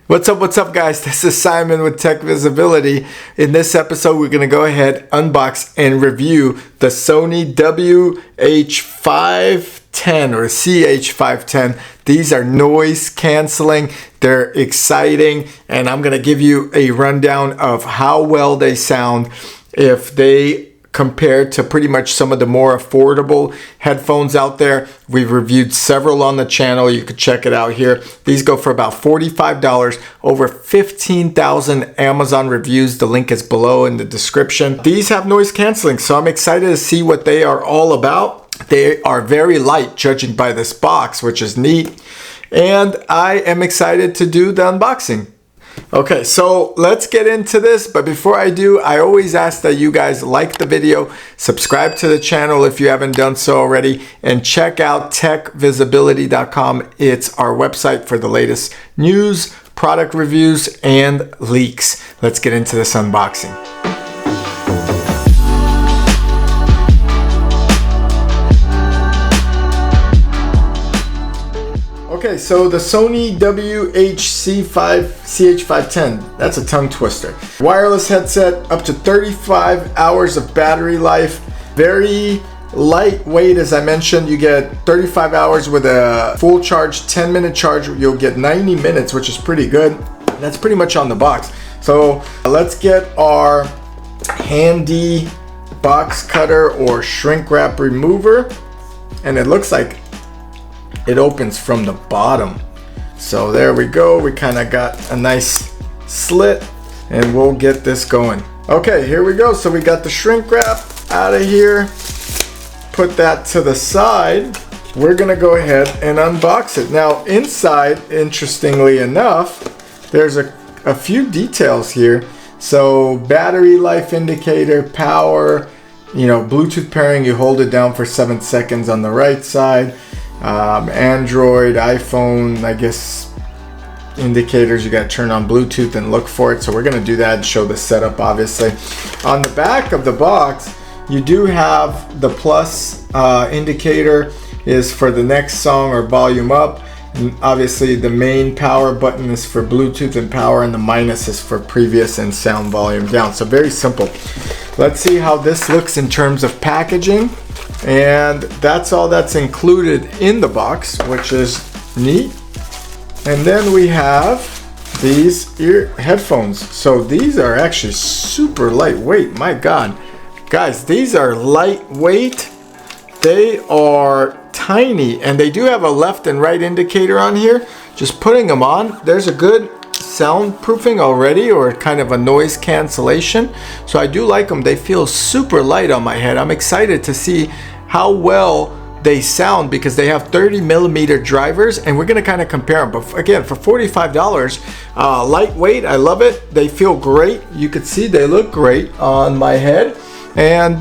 What's up guys? This is Simon with Tech Visibility. In this episode, we're going to go ahead, unbox, and review the Sony WH-510 or CH510. These are noise canceling. They're exciting, and I'm going to give you a rundown of how well they sound if they compared to pretty much some of the more affordable headphones out there. We've reviewed several on the channel. You could check it out here. These go for about $45, over 15,000 Amazon reviews. The link is below in the description. These have noise canceling, so I'm excited to see what they are all about. They are very light, judging by this box, which is neat. And I am excited to do the unboxing. Okay, so let's get into this, but before I do, I always ask that you guys like the video, subscribe to the channel if you haven't done so already, and check out techvisibility.com. It's our website for the latest news, product reviews, and leaks. Let's get into this unboxing. Okay, so the Sony WH-CH510, that's a tongue twister. Wireless headset, up to 35 hours of battery life. Very lightweight, as I mentioned. You get 35 hours with a full charge, 10-minute charge. You'll get 90 minutes, which is pretty good. That's pretty much on the box. So let's get our handy box cutter or shrink wrap remover. And it looks like it opens from the bottom. So there we go. We kind of got a nice slit and we'll get this going. Okay, here we go. So we got the shrink wrap out of here. Put that to the side. We're gonna go ahead and unbox it. Now inside, interestingly enough, there's a few details here. So battery life indicator, power, Bluetooth pairing, you hold it down for 7 seconds on the right side. Android, iPhone, I guess indicators, you got to turn on Bluetooth and look for it. So we're going to do that and show the setup, obviously. On the back of the box, you do have the plus indicator is for the next song or volume up. And obviously the main power button is for Bluetooth and power, and the minus is for previous and sound volume down. So very simple. Let's see how this looks in terms of packaging. And that's all that's included in the box, which is neat. And then we have these ear headphones. So these are actually super lightweight. My God, guys, these are lightweight. They are tiny, and they do have a left and right indicator on here. Just putting them on, there's a good soundproofing already, or kind of a noise cancellation. So I do like them. They feel super light on my head. I'm excited to see how well they sound because they have 30mm drivers, and we're going to kind of compare them. But again, for $45, lightweight, I love it. They feel great. You could see they look great on my head, and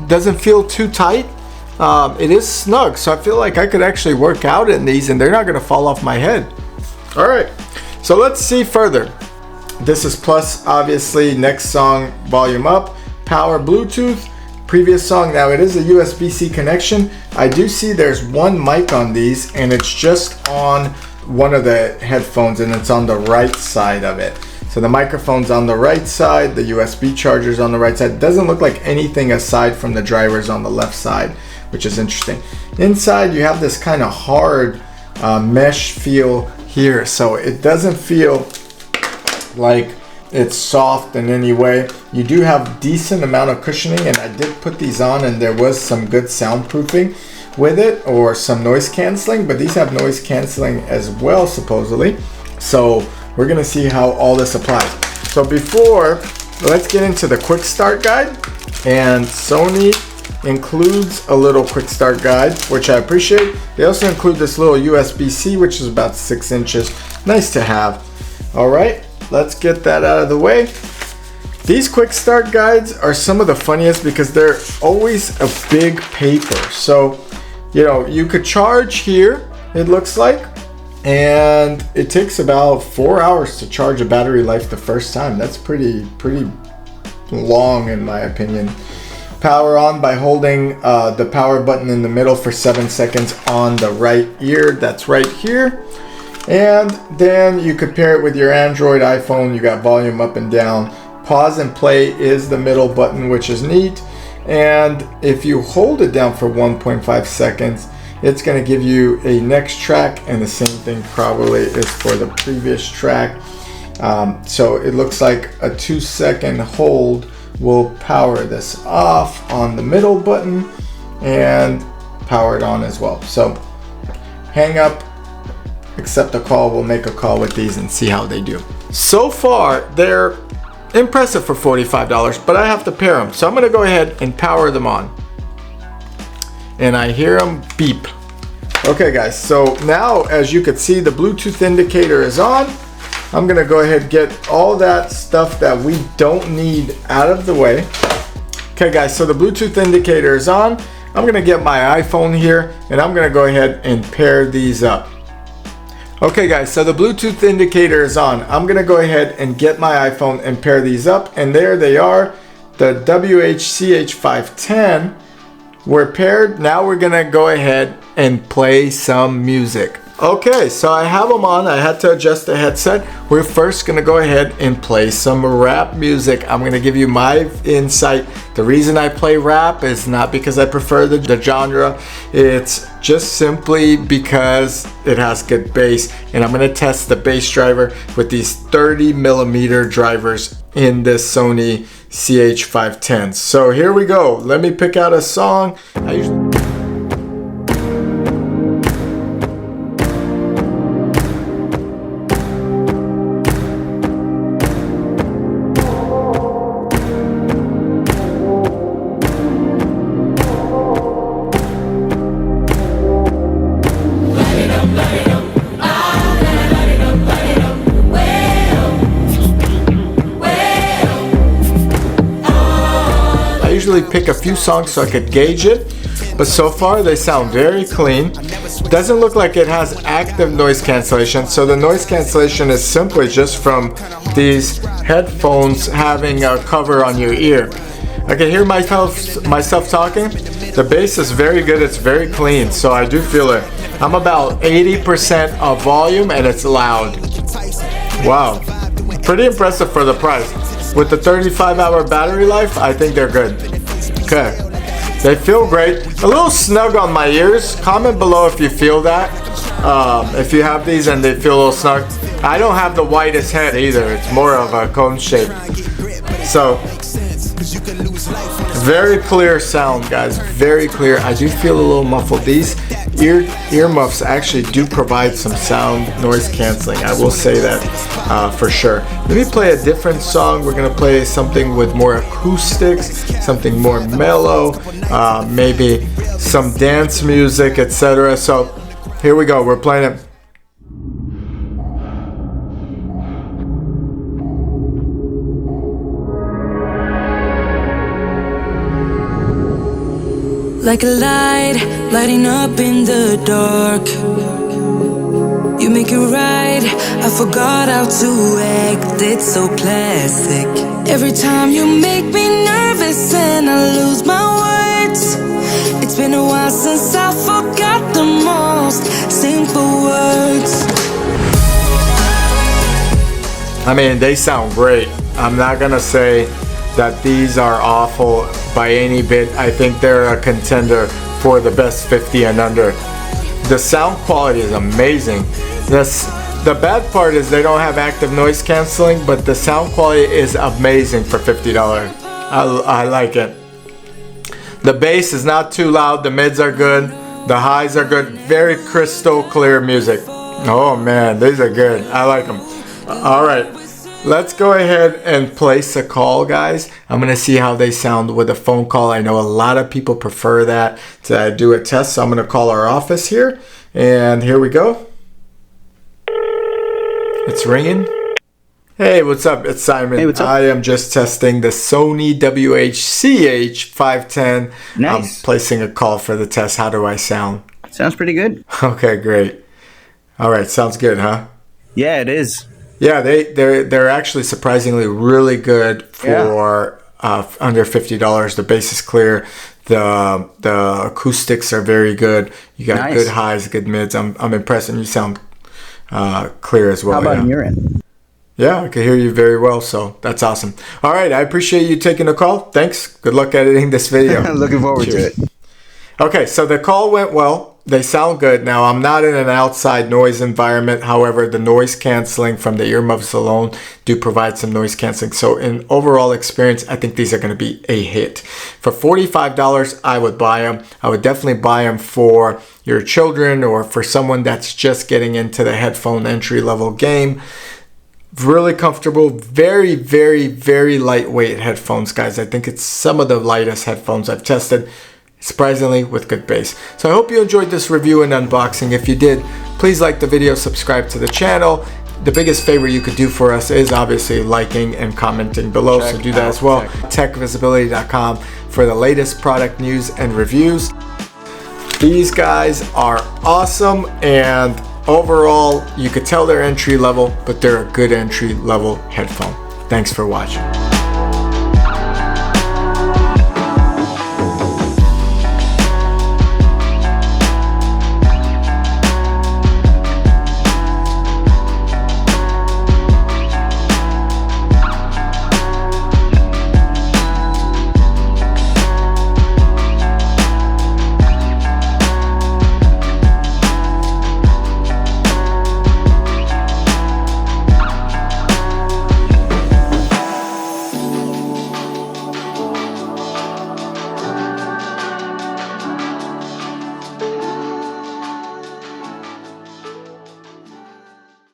doesn't feel too tight. It is snug, so I feel like I could actually work out in these and they're not going to fall off my head. All right, so let's see further. This is plus, obviously. Next song, volume up, power, Bluetooth, previous song. Now it is a USB-C connection. I do see there's one mic on these, and it's just on one of the headphones, and it's on the right side of it. So the microphone's on the right side, the USB charger's on the right side. It doesn't look like anything aside from the drivers on the left side, which is interesting. Inside you have this kind of hard mesh feel here, so it doesn't feel like it's soft in any way. You do have decent amount of cushioning, and I did put these on and there was some good soundproofing with it, or some noise canceling, but these have noise canceling as well, supposedly. So we're gonna see how all this applies. So let's get into the quick start guide. And Sony includes a little quick start guide, which I appreciate. They also include this little USB-C, which is about 6 inches. Nice to have. All right, let's get that out of the way. These quick start guides are some of the funniest because they're always a big paper. So, you could charge here, it looks like, and it takes about 4 hours to charge a battery life the first time. That's pretty long in my opinion. Power on by holding the power button in the middle for 7 seconds on the right ear. That's right here. And then you could pair it with your Android iPhone. You got volume up and down. Pause and play is the middle button, which is neat. And if you hold it down for 1.5 seconds, it's going to give you a next track, and the same thing probably is for the previous track. So it looks like a 2-second hold will power this off on the middle button and power it on as well. So hang up, accept a call, we'll make a call with these and see how they do. So far, they're impressive for $45, but I have to pair them. So I'm gonna go ahead and power them on. And I hear them beep. Okay guys, so now as you can see, the Bluetooth indicator is on. I'm gonna go ahead and get all that stuff that we don't need out of the way. Okay guys, so the Bluetooth indicator is on. I'm gonna get my iPhone here and I'm gonna go ahead and pair these up. Okay guys, so the Bluetooth indicator is on. I'm gonna go ahead and get my iPhone and pair these up, and there they are. The WH-CH510 were paired. Now we're gonna go ahead and play some music. Okay, so I have them on. I had to adjust the headset. We're first gonna go ahead and play some rap music. I'm gonna give you my insight. The reason I play rap is not because I prefer the genre. It's just simply because it has good bass, and I'm gonna test the bass driver with these 30mm drivers in this Sony CH510. So here we go. Let me pick out a song. Usually pick a few songs so I could gauge it, but so far they sound very clean. Doesn't look like it has active noise cancellation, so the noise cancellation is simply just from these headphones having a cover on your ear. I can hear myself talking. The bass is very good, it's very clean, so I do feel it. I'm about 80% of volume and it's loud. Wow, pretty impressive for the price. With the 35-hour battery life, I think they're good. Okay, they feel great. A little snug on my ears. Comment below if you feel that. If you have these and they feel a little snug. I don't have the widest head either. It's more of a cone shape. So, very clear sound, guys. Very clear. I do feel a little muffled. These earmuffs actually do provide some sound noise canceling. I will say that for sure. Let me play a different song. We're gonna play something with more acoustics, something more mellow, maybe some dance music, etc. So here we go. We're playing it. Like a light, lighting up in the dark. You make it right, I forgot how to act. It's so classic. Every time you make me nervous and I lose my words. It's been a while since I forgot the most simple words. I mean, they sound great. I'm not gonna say that these are awful by any bit. I think they're a contender for the best 50 and under. The sound quality is amazing. The bad part is they don't have active noise canceling, but the sound quality is amazing for $50. I like it. The bass is not too loud, the mids are good, the highs are good, very crystal clear music. Oh man, these are good. I like them. All right. Let's go ahead and place a call, guys. I'm gonna see how they sound with a phone call. I know a lot of people prefer that to do a test, so I'm gonna call our office here. And here we go. It's ringing. Hey, what's up? It's Simon. Hey, what's up? I am just testing the Sony WH-CH510. Nice. I'm placing a call for the test. How do I sound? Sounds pretty good. Okay, great. All right, sounds good, huh? Yeah, it is. Yeah, they're actually surprisingly really good for under $50. The bass is clear. The acoustics are very good. You got Nice. good highs, good mids. I'm impressed, and you sound clear as well. How about yeah. on your end? Yeah, I can hear you very well, so that's awesome. All right, I appreciate you taking the call. Thanks. Good luck editing this video. Looking forward Cheers. to it. Okay, so the call went well. They sound good. Now, I'm not in an outside noise environment. However, the noise canceling from the earmuffs alone do provide some noise canceling. So in overall experience, I think these are going to be a hit. For $45, I would buy them. I would definitely buy them for your children or for someone that's just getting into the headphone entry-level game. Really comfortable, very, very, very lightweight headphones, guys. I think it's some of the lightest headphones I've tested, surprisingly with good bass. So I hope you enjoyed this review and unboxing. If you did, please like the video, subscribe to the channel. The biggest favor you could do for us is obviously liking and commenting below, so do that as well. techvisibility.com for the latest product news and reviews. These guys are awesome, and overall you could tell they're entry level, but they're a good entry level headphone. Thanks for watching.